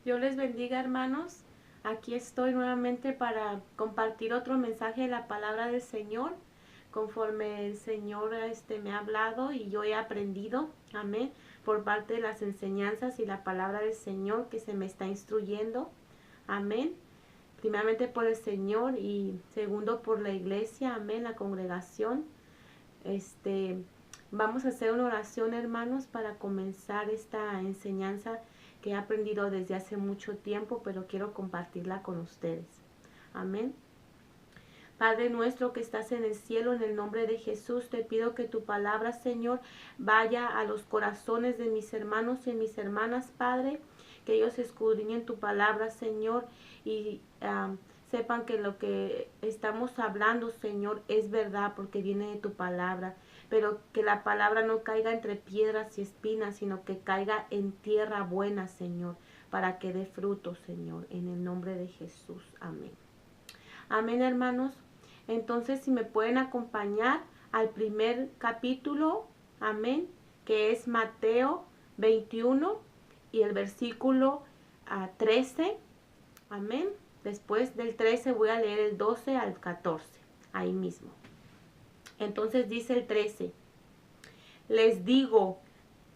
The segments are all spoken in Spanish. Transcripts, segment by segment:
Dios les bendiga, hermanos. Aquí estoy nuevamente para compartir otro mensaje de la palabra del Señor, conforme el Señor me ha hablado y yo he aprendido, amén, por parte de las enseñanzas y la palabra del Señor que se me está instruyendo, amén. Primeramente por el Señor y segundo por la iglesia, amén, la congregación. Vamos a hacer una oración, hermanos, para comenzar esta enseñanza que he aprendido desde hace mucho tiempo, pero quiero compartirla con ustedes. Amén. Padre nuestro que estás en el cielo, en el nombre de Jesús, te pido que tu palabra, Señor, vaya a los corazones de mis hermanos y mis hermanas, Padre, que ellos escudriñen tu palabra, Señor, y sepan que lo que estamos hablando, Señor, es verdad porque viene de tu palabra, pero que la palabra no caiga entre piedras y espinas, sino que caiga en tierra buena, Señor, para que dé fruto, Señor, en el nombre de Jesús. Amén. Amén, hermanos. Entonces, si me pueden acompañar al primer capítulo, amén, que es Mateo 21 y el versículo 13, amén. Después del 13 voy a leer el 12 al 14, ahí mismo. Entonces dice el 13, les digo,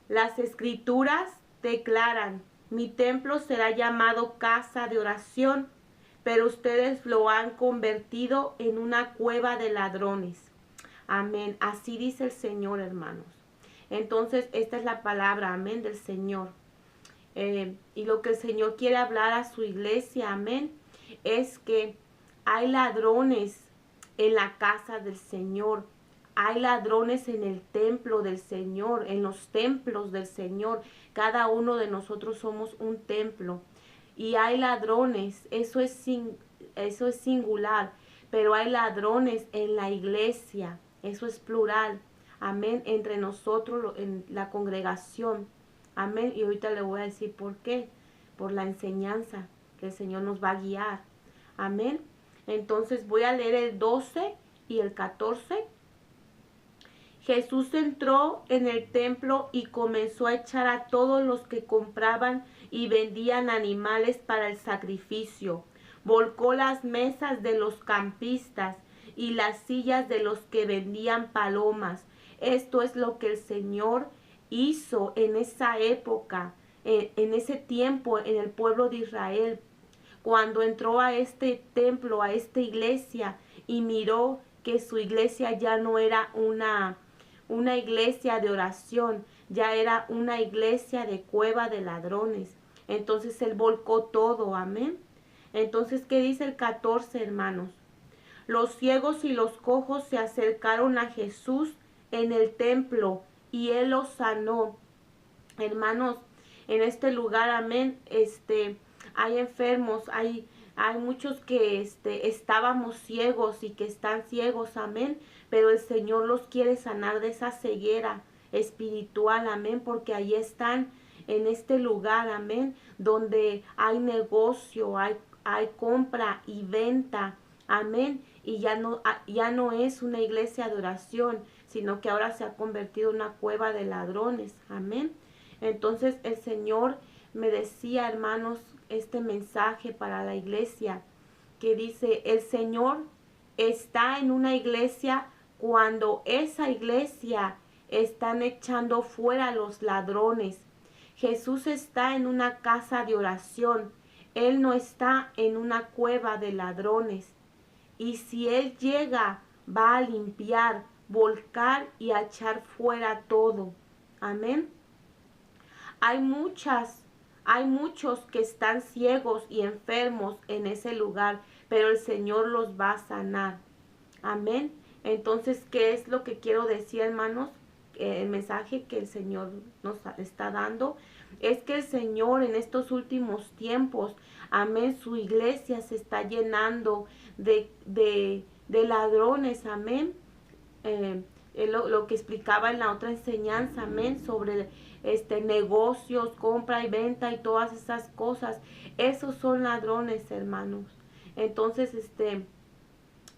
las escrituras declaran, mi templo será llamado casa de oración, pero ustedes lo han convertido en una cueva de ladrones. Amén. Así dice el Señor, hermanos. Entonces, esta es la palabra, amén, del Señor. Y lo que el Señor quiere hablar a su iglesia, amén, es que hay ladrones en la casa del Señor. Hay ladrones en el templo del Señor, en los templos del Señor. Cada uno de nosotros somos un templo. Y hay ladrones, eso es singular, pero hay ladrones en la iglesia, eso es plural, amén, entre nosotros, en la congregación, amén, y ahorita le voy a decir por qué, por la enseñanza que el Señor nos va a guiar, amén. Entonces voy a leer el 12 y el 14. Jesús entró en el templo y comenzó a echar a todos los que compraban y vendían animales para el sacrificio. Volcó las mesas de los campistas y las sillas de los que vendían palomas. Esto es lo que el Señor hizo en esa época, en ese tiempo, en el pueblo de Israel, cuando entró a este templo, a esta iglesia, y miró que su iglesia ya no era una iglesia de oración, ya era una iglesia de cueva de ladrones. Entonces él volcó todo, amén. Entonces, ¿qué dice el 14, hermanos? Los ciegos y los cojos se acercaron a Jesús en el templo y él los sanó. Hermanos, en este lugar, amén, hay enfermos, hay muchos que estábamos ciegos y que están ciegos, amén, pero el Señor los quiere sanar de esa ceguera espiritual, amén, porque ahí están en este lugar, amén, donde hay negocio, hay compra y venta, amén, y ya no es una iglesia de oración, sino que ahora se ha convertido en una cueva de ladrones, amén. Entonces el Señor me decía, hermanos, este mensaje para la iglesia, que dice, el Señor está en una iglesia cuando esa iglesia están echando fuera a los ladrones. Jesús está en una casa de oración. Él no está en una cueva de ladrones. Y si Él llega, va a limpiar, volcar y a echar fuera todo. Amén. Hay muchos que están ciegos y enfermos en ese lugar, pero el Señor los va a sanar. Amén. Entonces, ¿qué es lo que quiero decir, hermanos? El mensaje que el Señor nos está dando es que el Señor en estos últimos tiempos, amén, su iglesia se está llenando de ladrones, amén. Lo que explicaba en la otra enseñanza, amén, sobre negocios, compra y venta y todas esas cosas. Esos son ladrones, hermanos. Entonces,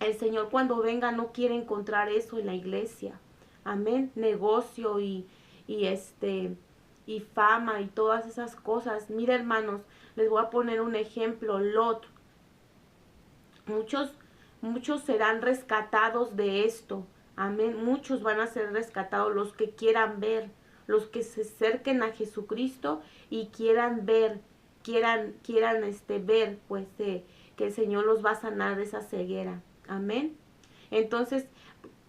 el Señor cuando venga no quiere encontrar eso en la iglesia. Amén. Negocio y y fama y todas esas cosas. Mira, hermanos, les voy a poner un ejemplo. Lot. Muchos serán rescatados de esto. Amén. Muchos van a ser rescatados, los que quieran ver, los que se acerquen a Jesucristo y quieran ver, quieran ver, pues, que el Señor los va a sanar de esa ceguera. Amén. Entonces,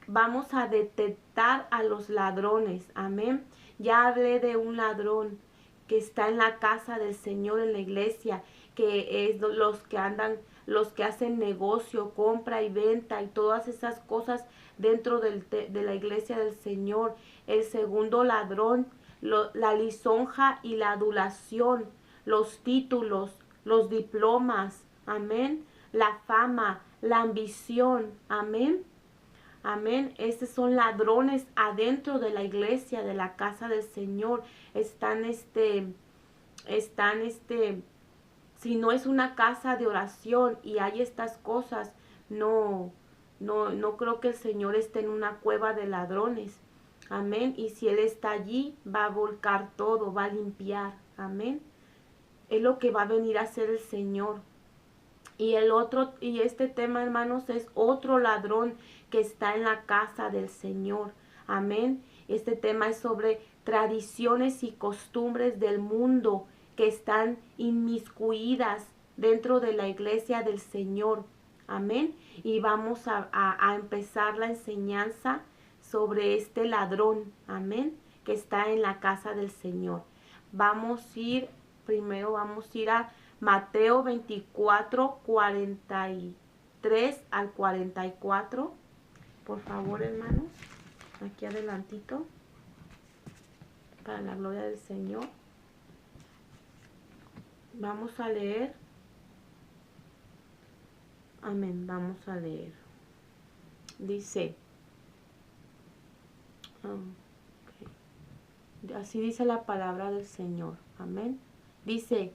vamos a detectar a los ladrones. Amén. Ya hablé de un ladrón que está en la casa del Señor, en la iglesia, que es los que hacen negocio, compra y venta y todas esas cosas dentro de la iglesia del Señor. El segundo ladrón, la lisonja y la adulación, los títulos, los diplomas, amén, la fama, la ambición, amén. Amén. Estos son ladrones adentro de la iglesia, de la casa del Señor. Están si no es una casa de oración y hay estas cosas, no creo que el Señor esté en una cueva de ladrones. Amén. Y si Él está allí, va a volcar todo, va a limpiar. Amén. Es lo que va a venir a hacer el Señor. Y este tema, hermanos, es otro ladrón que está en la casa del Señor. Amén. Este tema es sobre tradiciones y costumbres del mundo que están inmiscuidas dentro de la iglesia del Señor. Amén. Y vamos a empezar la enseñanza sobre este ladrón. Amén. Que está en la casa del Señor. Primero vamos a ir a Mateo 24, 43 al 44. Por favor, hermanos, aquí adelantito, para la gloria del Señor. Vamos a leer. Amén, vamos a leer. Dice, así dice la palabra del Señor. Amén. Dice,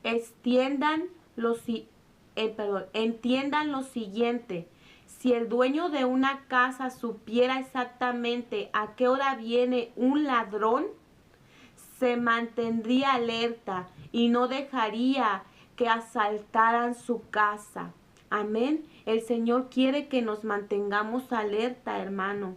entiendan lo siguiente. Si el dueño de una casa supiera exactamente a qué hora viene un ladrón, se mantendría alerta y no dejaría que asaltaran su casa. Amén. El Señor quiere que nos mantengamos alerta, hermanos,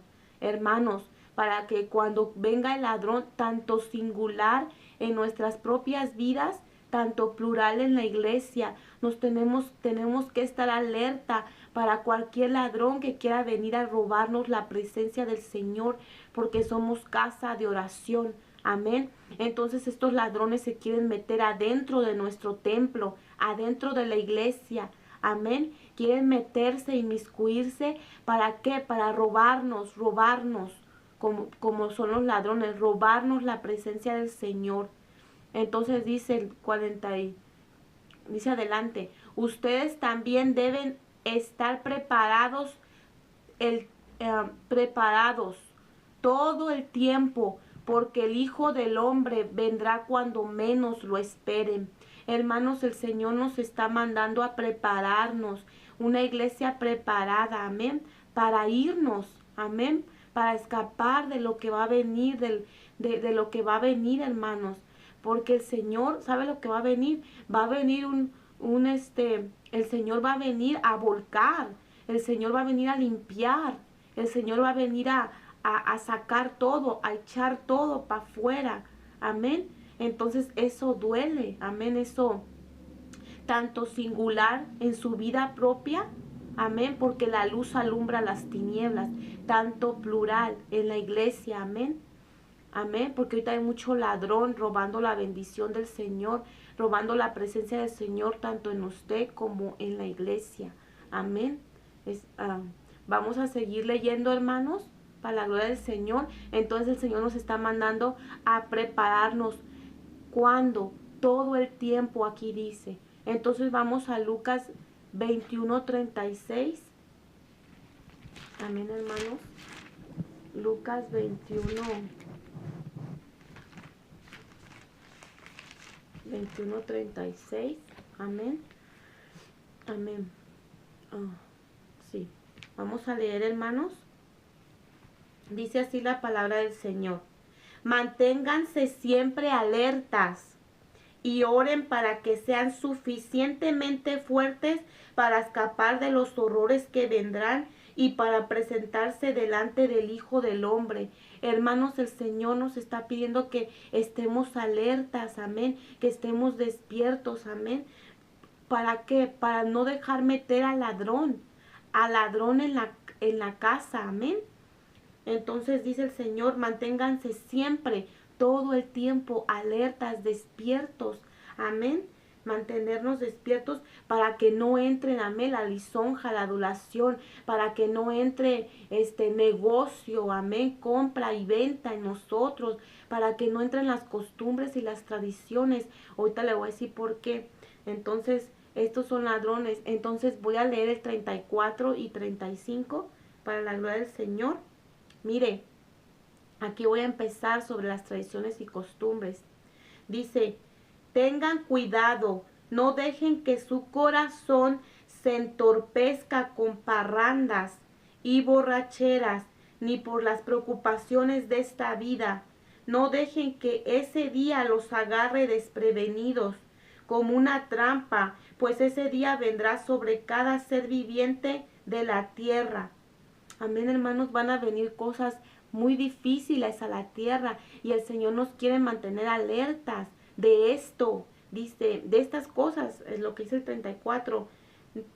para que cuando venga el ladrón, tanto singular en nuestras propias vidas, tanto plural en la iglesia, tenemos que estar alerta para cualquier ladrón que quiera venir a robarnos la presencia del Señor, porque somos casa de oración. Amén. Entonces estos ladrones se quieren meter adentro de nuestro templo, adentro de la iglesia. Amén. Quieren meterse, inmiscuirse. ¿Para qué? Para robarnos, como son los ladrones, robarnos la presencia del Señor. Entonces dice el 40, dice adelante, ustedes también deben estar preparados todo el tiempo, porque el Hijo del Hombre vendrá cuando menos lo esperen. Hermanos, el Señor nos está mandando a prepararnos, una iglesia preparada, amén, para irnos, amén, para escapar de lo que va a venir, de lo que va a venir, hermanos, porque el Señor, ¿sabe lo que va a venir? Va a venir el Señor va a venir a volcar, el Señor va a venir a limpiar, el Señor va a venir a sacar todo, a echar todo para afuera. Amén. Entonces eso duele. Amén. Eso tanto singular en su vida propia. Amén. Porque la luz alumbra las tinieblas. Tanto plural en la iglesia. Amén. Amén. Porque ahorita hay mucho ladrón robando la bendición del Señor, robando la presencia del Señor tanto en usted como en la iglesia. Amén. Vamos a seguir leyendo, hermanos, para la gloria del Señor. Entonces el Señor nos está mandando a prepararnos. ¿Cuándo? Todo el tiempo, aquí dice. Entonces vamos a Lucas 21:36. Amén, hermanos. Lucas 21:36. Amén. Amén. Sí. Vamos a leer, hermanos. Dice así la palabra del Señor. Manténganse siempre alertas y oren para que sean suficientemente fuertes para escapar de los horrores que vendrán y para presentarse delante del Hijo del Hombre. Hermanos, el Señor nos está pidiendo que estemos alertas, amén, que estemos despiertos, amén. ¿Para qué? Para no dejar meter al ladrón en la casa, amén. Entonces dice el Señor, manténganse siempre, todo el tiempo, alertas, despiertos, amén. Mantenernos despiertos para que no entren, amén, la lisonja, la adulación, para que no entre este negocio, amén, compra y venta en nosotros, para que no entren las costumbres y las tradiciones. Ahorita le voy a decir por qué. Entonces, estos son ladrones. Entonces voy a leer el 34 y 35 para la gloria del Señor. Mire, aquí voy a empezar sobre las tradiciones y costumbres. Dice, tengan cuidado, no dejen que su corazón se entorpezca con parrandas y borracheras, ni por las preocupaciones de esta vida. No dejen que ese día los agarre desprevenidos como una trampa, pues ese día vendrá sobre cada ser viviente de la tierra. Amén, hermanos, van a venir cosas muy difíciles a la tierra y el Señor nos quiere mantener alertas de esto. Dice, de estas cosas, es lo que dice el 34.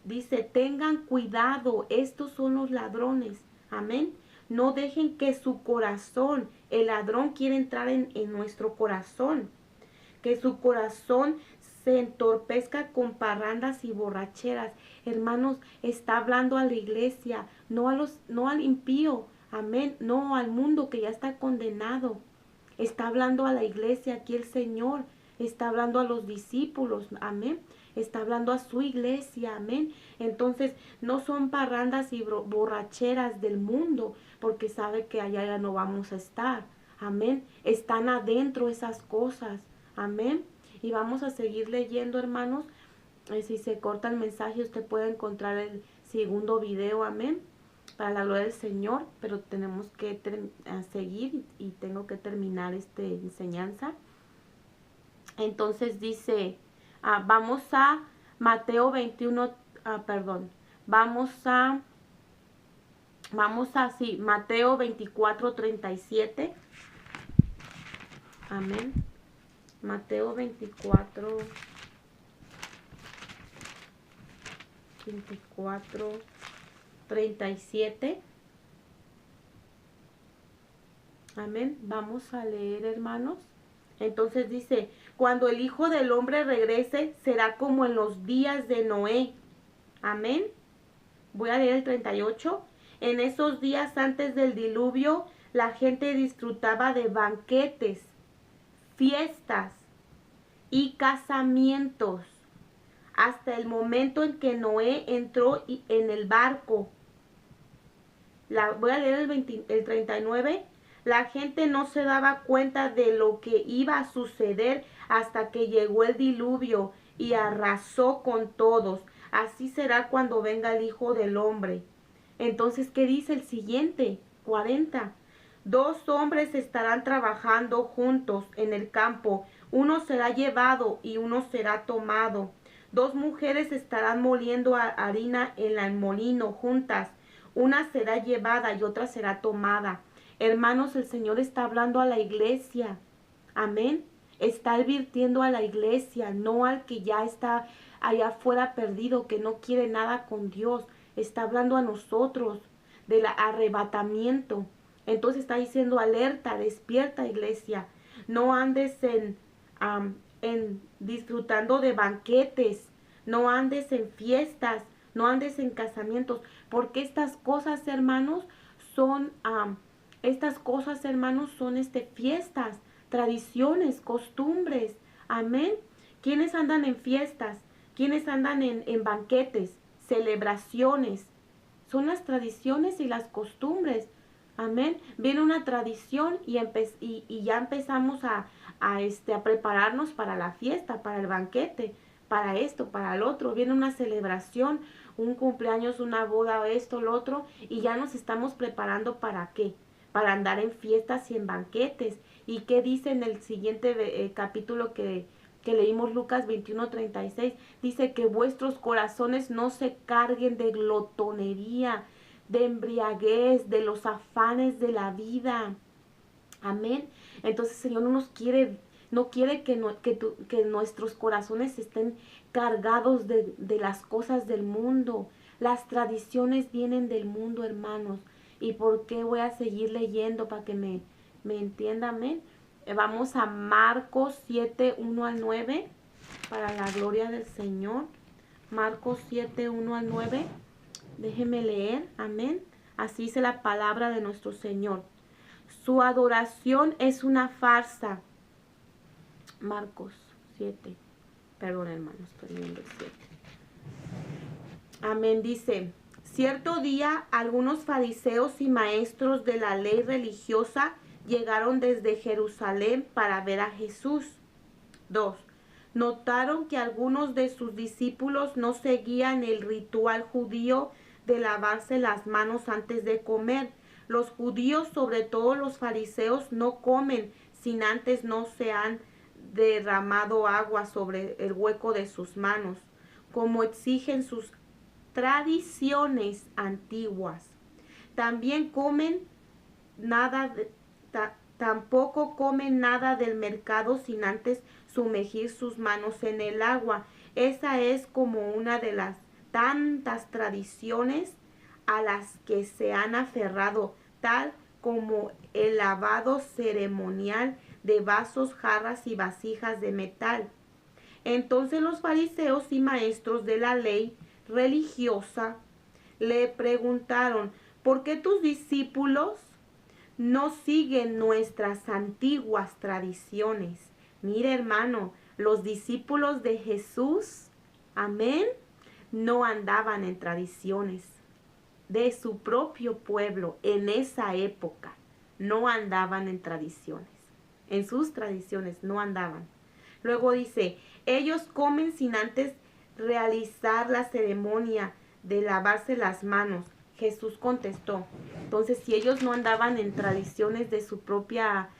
Dice, tengan cuidado, estos son los ladrones. Amén. No dejen que su corazón, el ladrón quiere entrar en nuestro corazón, que su corazón se entorpezca con parrandas y borracheras. Hermanos, está hablando a la iglesia, no al impío, amén, no al mundo que ya está condenado. Está hablando a la iglesia, aquí el Señor está hablando a los discípulos, amén. Está hablando a su iglesia, amén. Entonces, no son parrandas y borracheras del mundo, porque sabe que allá ya no vamos a estar, amén. Están adentro esas cosas, amén. Y vamos a seguir leyendo, hermanos. Si se corta el mensaje, usted puede encontrar el segundo video, amén, para la gloria del Señor. Pero tenemos que seguir y tengo que terminar esta enseñanza. Entonces dice, vamos a Mateo 21, Mateo 24, 37. Amén. Mateo 24, 37. Amén. Vamos a leer, hermanos. Entonces dice, cuando el Hijo del Hombre regrese, será como en los días de Noé. Amén. Voy a leer el 38. En esos días antes del diluvio, la gente disfrutaba de banquetes, fiestas y casamientos, hasta el momento en que Noé entró en el barco. Voy a leer el 39. La gente no se daba cuenta de lo que iba a suceder hasta que llegó el diluvio y arrasó con todos. Así será cuando venga el Hijo del Hombre. Entonces, ¿qué dice el siguiente? 40. 2 hombres estarán trabajando juntos en el campo. Uno será llevado y uno será tomado. 2 mujeres estarán moliendo harina en el molino juntas. Una será llevada y otra será tomada. Hermanos, el Señor está hablando a la iglesia. Amén. Está advirtiendo a la iglesia, no al que ya está allá afuera perdido, que no quiere nada con Dios. Está hablando a nosotros del arrebatamiento. Entonces está diciendo, alerta, despierta, iglesia. No andes en disfrutando de banquetes, no andes en fiestas, no andes en casamientos, porque estas cosas, hermanos, son fiestas, tradiciones, costumbres. Amén. ¿Quiénes andan en fiestas? ¿Quiénes andan en banquetes, celebraciones? Son las tradiciones y las costumbres. Amén. Viene una tradición y ya empezamos a prepararnos para la fiesta, para el banquete, para esto, para el otro. Viene una celebración, un cumpleaños, una boda, esto, lo otro, y ya nos estamos preparando ¿para qué? Para andar en fiestas y en banquetes. ¿Y qué dice en el siguiente capítulo que leímos, Lucas 21:36? Dice que vuestros corazones no se carguen de glotonería, de embriaguez, de los afanes de la vida. Amén. Entonces el Señor no quiere que nuestros corazones estén cargados de las cosas del mundo. Las tradiciones vienen del mundo, hermanos. ¿Y por qué voy a seguir leyendo para que me entienda? Amén. Vamos a Marcos 7:1-9, para la gloria del Señor. Marcos 7:1-9. Déjeme leer. Amén. Así dice la palabra de nuestro Señor. Su adoración es una farsa. Marcos 7. Perdón, hermanos, estoy leyendo el 7. Amén, dice: cierto día algunos fariseos y maestros de la ley religiosa llegaron desde Jerusalén para ver a Jesús. 2. Notaron que algunos de sus discípulos no seguían el ritual judío de lavarse las manos antes de comer. Los judíos, sobre todo los fariseos, no comen sin antes no se han derramado agua sobre el hueco de sus manos, como exigen sus tradiciones antiguas. También tampoco comen nada del mercado sin antes sumergir sus manos en el agua. Esa es como una de las tantas tradiciones a las que se han aferrado, tal como el lavado ceremonial de vasos, jarras y vasijas de metal. Entonces los fariseos y maestros de la ley religiosa le preguntaron: ¿por qué tus discípulos no siguen nuestras antiguas tradiciones? Mire, hermano, los discípulos de Jesús, amén, no andaban en tradiciones de su propio pueblo en esa época. No andaban en tradiciones. En sus tradiciones no andaban. Luego dice: ellos comen sin antes realizar la ceremonia de lavarse las manos. Jesús contestó. Entonces, si ellos no andaban en tradiciones de su propia,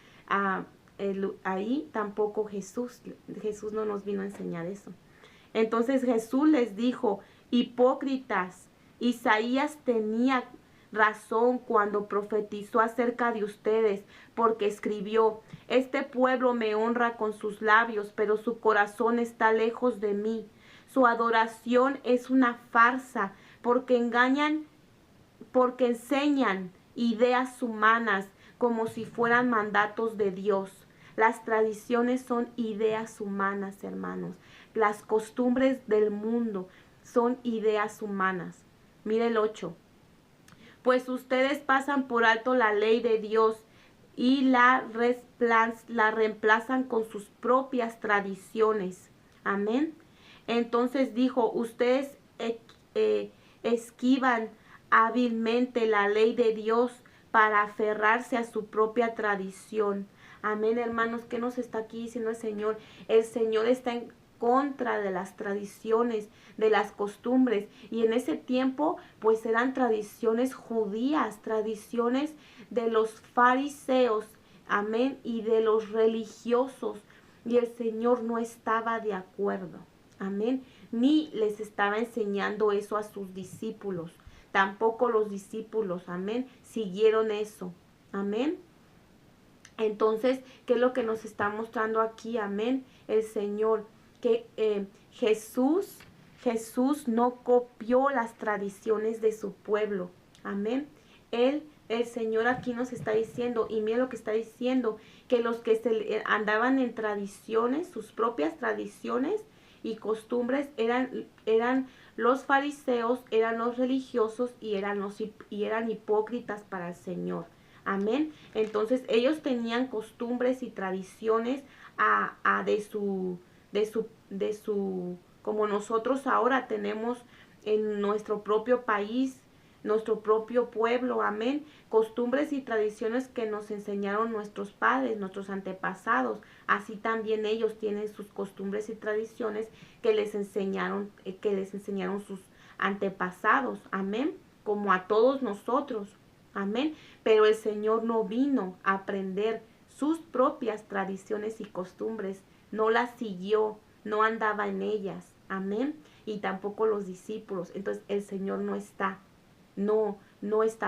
ahí tampoco Jesús no nos vino a enseñar eso. Entonces Jesús les dijo: hipócritas, Isaías tenía razón cuando profetizó acerca de ustedes, porque escribió: este pueblo me honra con sus labios, pero su corazón está lejos de mí. Su adoración es una farsa, porque enseñan ideas humanas como si fueran mandatos de Dios. Las tradiciones son ideas humanas, hermanos. Las costumbres del mundo son ideas humanas. Mire el 8. Pues ustedes pasan por alto la ley de Dios y la reemplazan con sus propias tradiciones. Amén. Entonces dijo: ustedes esquivan hábilmente la ley de Dios para aferrarse a su propia tradición. Amén, hermanos. ¿Qué nos está aquí diciendo el Señor? El Señor está en contra de las tradiciones, de las costumbres. Y en ese tiempo, pues eran tradiciones judías, tradiciones de los fariseos, amén, y de los religiosos. Y el Señor no estaba de acuerdo, amén, ni les estaba enseñando eso a sus discípulos. Tampoco los discípulos, amén, siguieron eso, amén. Entonces, ¿qué es lo que nos está mostrando aquí? Amén. El Señor, que Jesús no copió las tradiciones de su pueblo. Amén. El Señor aquí nos está diciendo, y mira lo que está diciendo, que los que andaban en tradiciones, sus propias tradiciones y costumbres, eran los fariseos, eran los religiosos y eran hipócritas para el Señor. Amén. Entonces ellos tenían costumbres y tradiciones de su, como nosotros ahora tenemos en nuestro propio país, nuestro propio pueblo, amén, costumbres y tradiciones que nos enseñaron nuestros padres, nuestros antepasados. Así también ellos tienen sus costumbres y tradiciones que les enseñaron sus antepasados, amén, como a todos nosotros. Amén. Pero el Señor no vino a aprender sus propias tradiciones y costumbres, no las siguió, no andaba en ellas, amén, y tampoco los discípulos. Entonces el Señor no está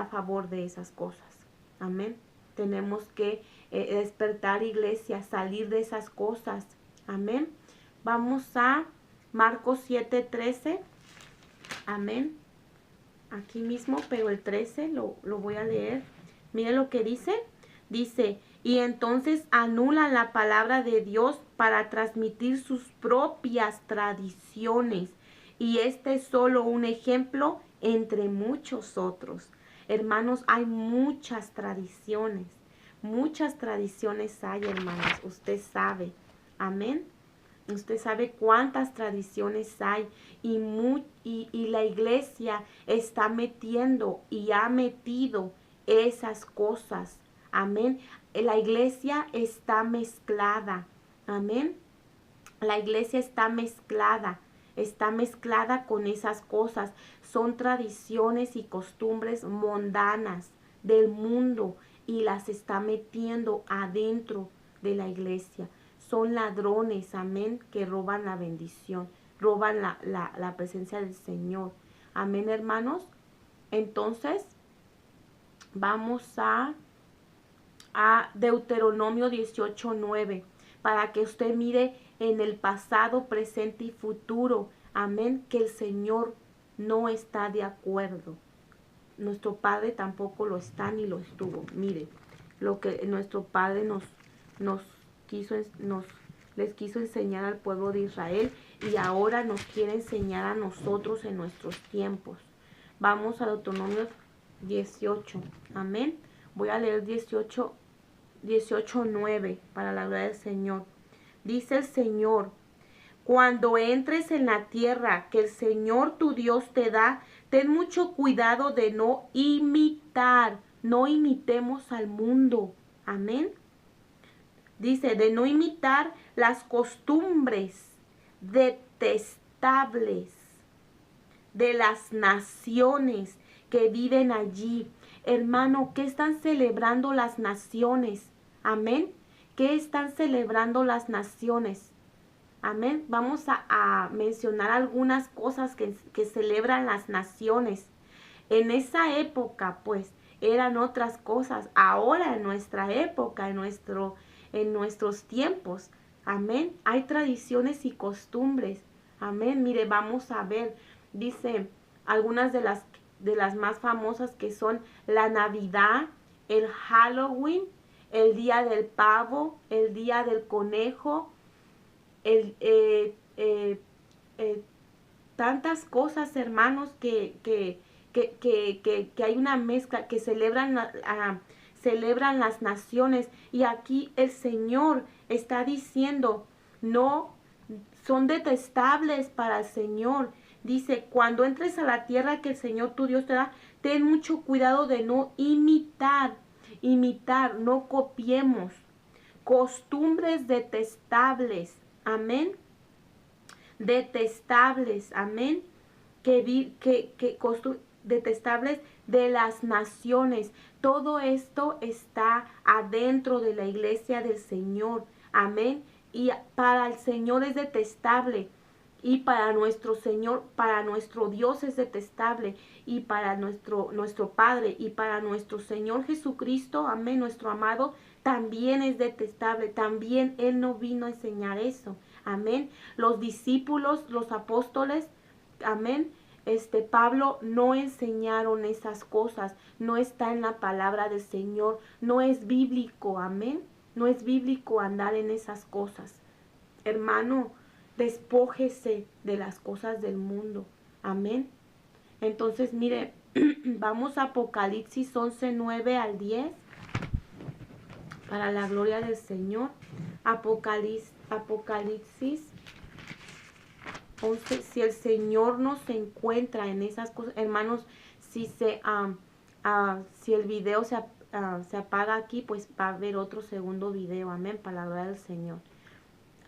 a favor de esas cosas, amén. Tenemos que despertar, iglesia, salir de esas cosas, amén. Vamos a Marcos 7:13, amén. Aquí mismo, pero el 13 lo voy a leer. Miren lo que dice. Dice, y entonces anulan la palabra de Dios para transmitir sus propias tradiciones. Y este es solo un ejemplo entre muchos otros. Hermanos, hay muchas tradiciones. Muchas tradiciones hay, hermanos. Usted sabe. Amén. Usted sabe cuántas tradiciones hay y la iglesia está metiendo y ha metido esas cosas. Amén. La iglesia está mezclada. Amén. La iglesia está mezclada con esas cosas. Son tradiciones y costumbres mundanas del mundo y las está metiendo adentro de la iglesia. Son ladrones, amén, que roban la bendición, roban la presencia del Señor. Amén, hermanos. Entonces, vamos a Deuteronomio 18:9, para que usted mire en el pasado, presente y futuro, amén, que el Señor no está de acuerdo. Nuestro Padre tampoco lo está ni lo estuvo. Mire, lo que nuestro Padre les quiso enseñar al pueblo de Israel y ahora nos quiere enseñar a nosotros en nuestros tiempos. Vamos a Deuteronomio 18, amén. Voy a leer 18:9 para la gloria del Señor. Dice el Señor, cuando entres en la tierra que el Señor tu Dios te da, ten mucho cuidado de no imitar. No imitemos al mundo. Amén. Dice, de no imitar las costumbres detestables de las naciones que viven allí. Hermano, ¿qué están celebrando las naciones? Amén. ¿Qué están celebrando las naciones? Amén. Vamos a mencionar algunas cosas que celebran las naciones. En esa época, pues, eran otras cosas. Ahora, en nuestra época, en nuestros tiempos, amén, hay tradiciones y costumbres. Amén. Mire, vamos a ver. Dice algunas de las más famosas, que son la Navidad, el Halloween, el Día del Pavo, el Día del Conejo, tantas cosas, hermanos, que hay una mezcla, que celebran las naciones. Y aquí el Señor está diciendo, no, son detestables para el Señor. Dice, cuando entres a la tierra que el Señor tu Dios te da, ten mucho cuidado de no imitar, no copiemos costumbres detestables, amén, detestables, amén, detestables de las naciones. Todo esto está adentro de la iglesia del Señor, amén, y para el Señor es detestable, y para nuestro Señor, para nuestro Dios es detestable, y para nuestro Padre, y para nuestro Señor Jesucristo, amén, nuestro amado, también es detestable. También Él no vino a enseñar eso, amén. Los discípulos, los apóstoles, amén, Pablo, no enseñaron esas cosas. No está en la palabra del Señor, no es bíblico, amén. No es bíblico andar en esas cosas. Hermano, despójese de las cosas del mundo, amén. Entonces, mire, vamos a Apocalipsis 11:9 al 10, para la gloria del Señor. Apocalipsis 11, si el Señor nos encuentra en esas cosas, hermanos, si el video se apaga aquí, pues va a haber otro segundo video, amén, para la gloria del Señor.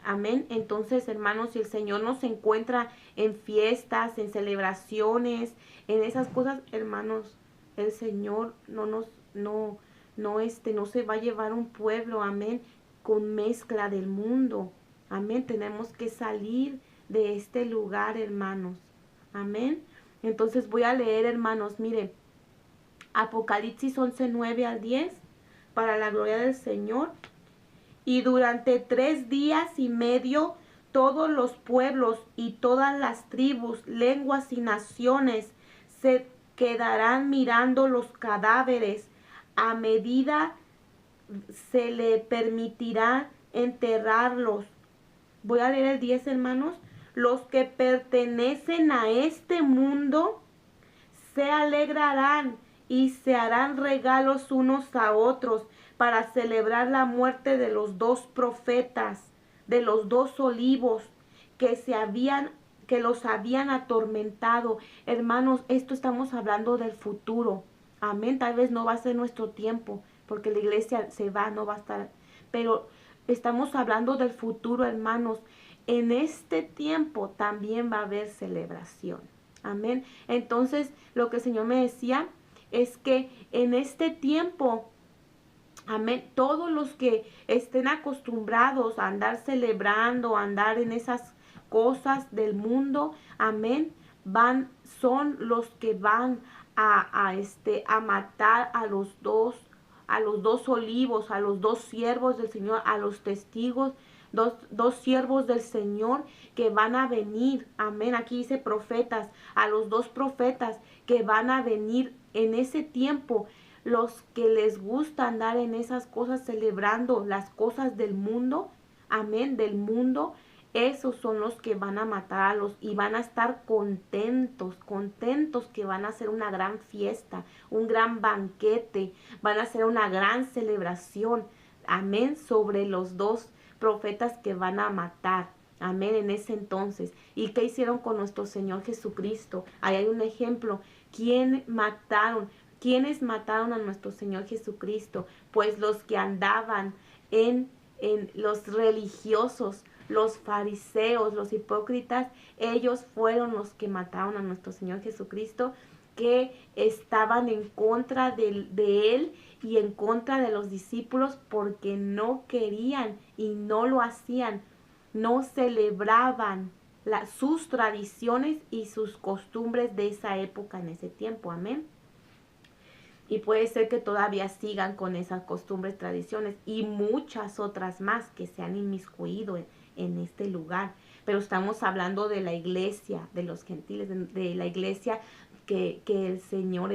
Amén. Entonces, hermanos, si el Señor nos encuentra en fiestas, en celebraciones, en esas cosas, hermanos, el Señor no no se va a llevar un pueblo, amén, con mezcla del mundo. Amén, tenemos que salir de este lugar, hermanos. Amén. Entonces voy a leer, hermanos, miren, Apocalipsis 11:9 al 10, para la gloria del Señor. Y durante 3 días y medio todos los pueblos y todas las tribus, lenguas y naciones se quedarán mirando los cadáveres a medida se le permitirá enterrarlos. Voy a leer el 10, hermanos. Los que pertenecen a este mundo se alegrarán y se harán regalos unos a otros para celebrar la muerte de los 2 profetas, de los 2 olivos que los habían atormentado. Hermanos, esto estamos hablando del futuro. Amén. Tal vez no va a ser nuestro tiempo, porque la iglesia se va, no va a estar. Pero estamos hablando del futuro, hermanos. En este tiempo también va a haber celebración. Amén. Entonces, lo que el Señor me decía es que en este tiempo, amén, todos los que estén acostumbrados a andar celebrando, a andar en esas cosas del mundo, amén, son los que van a matar a los dos olivos, a los 2 siervos del Señor, a los testigos, dos siervos del Señor que van a venir, amén, aquí dice profetas, a los 2 profetas que van a venir en ese tiempo. Los que les gusta andar en esas cosas, celebrando las cosas del mundo, amén, del mundo, esos son los que van a matarlos y van a estar contentos que van a hacer una gran fiesta, un gran banquete, van a hacer una gran celebración, amén, sobre los 2 profetas que van a matar. Amén, en ese entonces. ¿Y qué hicieron con nuestro Señor Jesucristo? Ahí hay un ejemplo. ¿Quiénes mataron a nuestro Señor Jesucristo? Pues los que andaban en los religiosos, los fariseos, los hipócritas, ellos fueron los que mataron a nuestro Señor Jesucristo, que estaban en contra de él y en contra de los discípulos porque no querían y no lo hacían, no celebraban sus tradiciones y sus costumbres de esa época, en ese tiempo, amén. Y puede ser que todavía sigan con esas costumbres, tradiciones y muchas otras más que se han inmiscuido en este lugar. Pero estamos hablando de la iglesia, de los gentiles, de la iglesia que el Señor,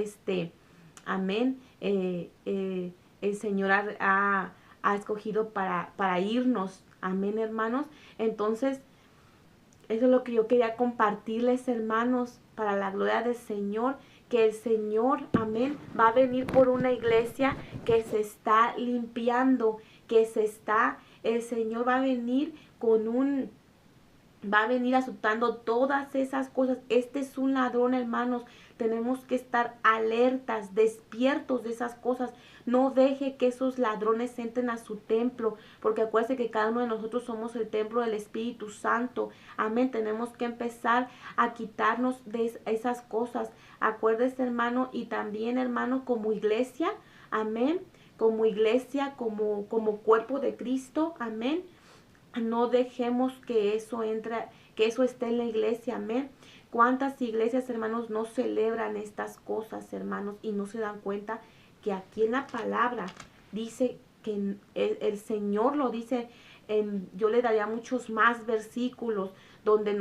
amén, el Señor ha escogido para irnos, amén, hermanos. Entonces, eso es lo que yo quería compartirles, hermanos, para la gloria del Señor, que el Señor, amén, va a venir por una iglesia que se está limpiando, el Señor va a venir va a venir azotando todas esas cosas. Este es un ladrón, hermanos. Tenemos que estar alertas, despiertos de esas cosas. No deje que esos ladrones entren a su templo, porque acuérdense que cada uno de nosotros somos el templo del Espíritu Santo. Amén. Tenemos que empezar a quitarnos de esas cosas. Acuérdese, hermano, y también, hermano, como iglesia, amén, como iglesia, como cuerpo de Cristo, amén. No dejemos que eso esté en la iglesia, amén. ¿Cuántas iglesias, hermanos, no celebran estas cosas, hermanos, y no se dan cuenta que aquí en la palabra dice que el Señor lo dice? Yo le daría muchos más versículos donde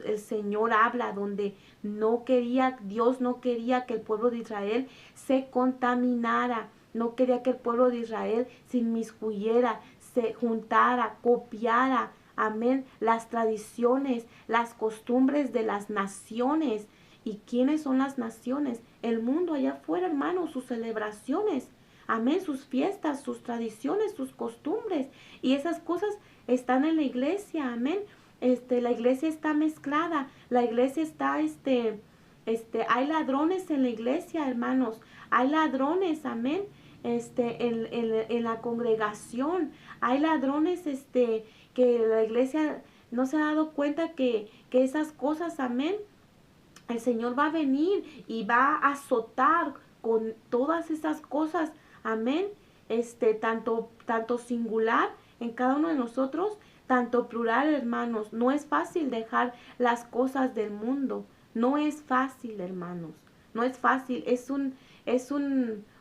el Señor habla, donde Dios no quería que el pueblo de Israel se contaminara, no quería que el pueblo de Israel se inmiscuyera, se juntara, copiara, amén, las tradiciones, las costumbres de las naciones. ¿Y quiénes son las naciones? El mundo allá afuera, hermanos, sus celebraciones, amén, sus fiestas, sus tradiciones, sus costumbres. Y esas cosas están en la iglesia, amén. La iglesia está mezclada, la iglesia está, hay ladrones en la iglesia, hermanos, hay ladrones, amén. En la congregación hay ladrones, que la iglesia no se ha dado cuenta que esas cosas, amén, el Señor va a venir y va a azotar con todas esas cosas, amén, tanto singular en cada uno de nosotros, tanto plural, hermanos. No es fácil dejar las cosas del mundo, no es fácil, hermanos, no es fácil,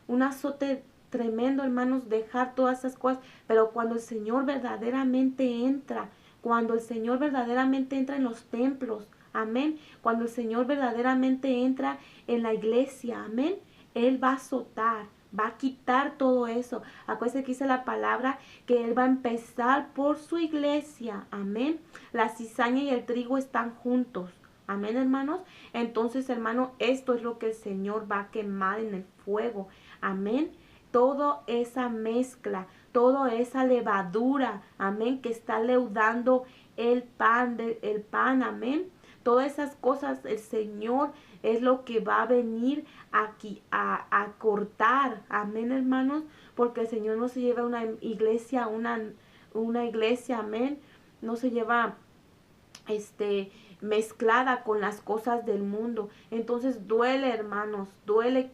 un azote tremendo, hermanos, dejar todas esas cosas, pero cuando el Señor verdaderamente entra, cuando el Señor verdaderamente entra en los templos, amén, cuando el Señor verdaderamente entra en la iglesia, amén, Él va a azotar, va a quitar todo eso. Acuérdense que dice la palabra que Él va a empezar por su iglesia, amén. La cizaña y el trigo están juntos, amén, hermanos. Entonces, hermano, esto es lo que el Señor va a quemar en el fuego, amén. Toda esa mezcla, toda esa levadura, amén, que está leudando el pan, amén. Todas esas cosas el Señor es lo que va a venir aquí a cortar, amén, hermanos, porque el Señor no se lleva una iglesia, una iglesia, amén, no se lleva mezclada con las cosas del mundo. Entonces duele, hermanos, duele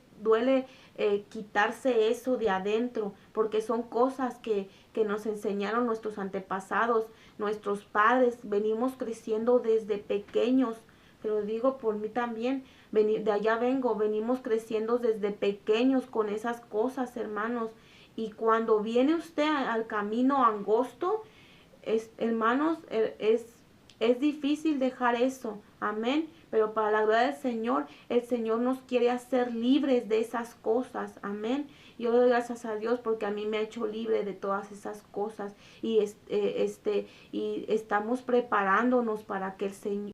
quitarse eso de adentro, porque son cosas que nos enseñaron nuestros antepasados, nuestros padres. Venimos creciendo desde pequeños, te lo digo por mí también, de allá vengo, venimos creciendo desde pequeños con esas cosas, hermanos. Y cuando viene usted al camino angosto, hermanos, es difícil dejar eso, amén, pero para la gloria del Señor, el Señor nos quiere hacer libres de esas cosas, amén. Yo doy gracias a Dios porque a mí me ha hecho libre de todas esas cosas y y estamos preparándonos para que el Señor